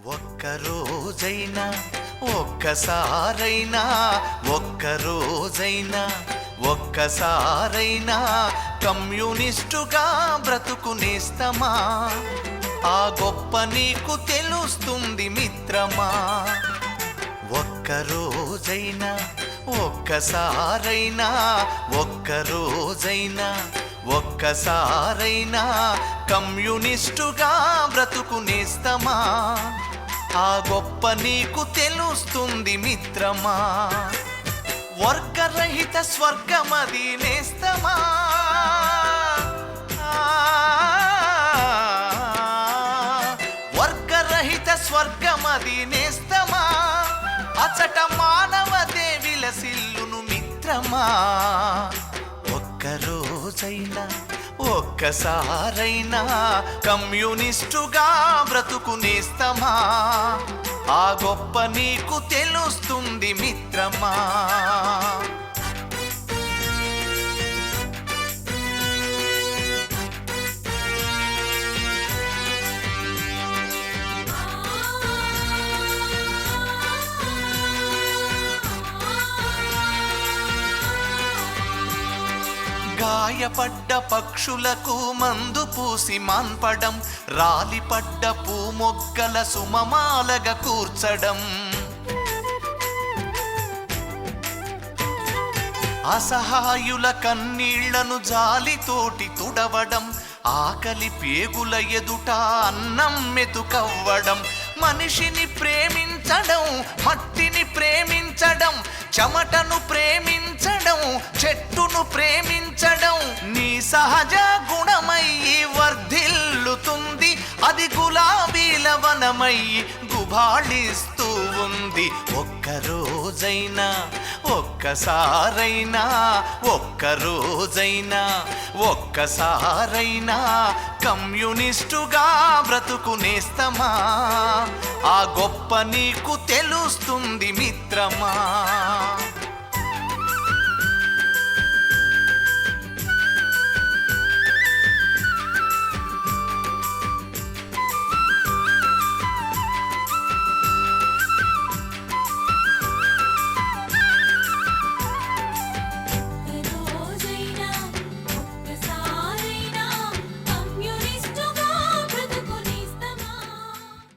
ఒక్కరోజైనా ఒక్కసారైనా ఒక్కరోజైనా ఒక్కసారైనా కమ్యూనిస్టుగా బ్రతుకునేస్తమా? ఆ గొప్ప నీకు తెలుస్తుంది మిత్రమా. ఒక్కరోజైనా ఒక్కసారైనా ఒక్కరోజైనా ఒక్కసారైనా కమ్యూనిస్టుగా బ్రతుకునేస్తమా? ఆ గొప్ప నీకు తెలుస్తుంది మిత్రమా. వర్గరహిత స్వర్గమది నేస్తమా. వర్గరహిత స్వర్గమది నేస్తమా. అచట మానవతే విలసిల్లును మిత్రమా. ఒక్కరోజైనా ఒక్కసారైనా కమ్యూనిస్టుగా బ్రతుకునేస్తమా? ఆ గొప్ప నీకు తెలుస్తుంది మిత్రమా. గాయపడ్డ పక్షులకు మందు పూసి మాన్పడం, రాలిపడ్డ పూమొగ్గల సుమమాలగా కూర్చడం, అసహాయుల కన్నీళ్లను జాలితోటి తుడవడం, ఆకలి పేగుల ఎదుట అన్నం మెతుకవ్వడం, మనిషిని ప్రేమించడం, మట్టిని ప్రేమించడం, చెమటను ప్రేమించడం, చెట్టును ప్రేమించడం నీ సహజ గుణమయ్యి వర్ధిల్లుతుంది. అది గులాబీల వనమై గుబాళిస్తూ ఉంది. ఒక్కరోజైనా ఒక్కసారైనా ఒక్కరోజైనా ఒక్కసారైనా కమ్యూనిస్టుగా బ్రతుకునేస్తమా? ఆ గొప్ప నీకు తెలుస్తుంది మిత్రమా.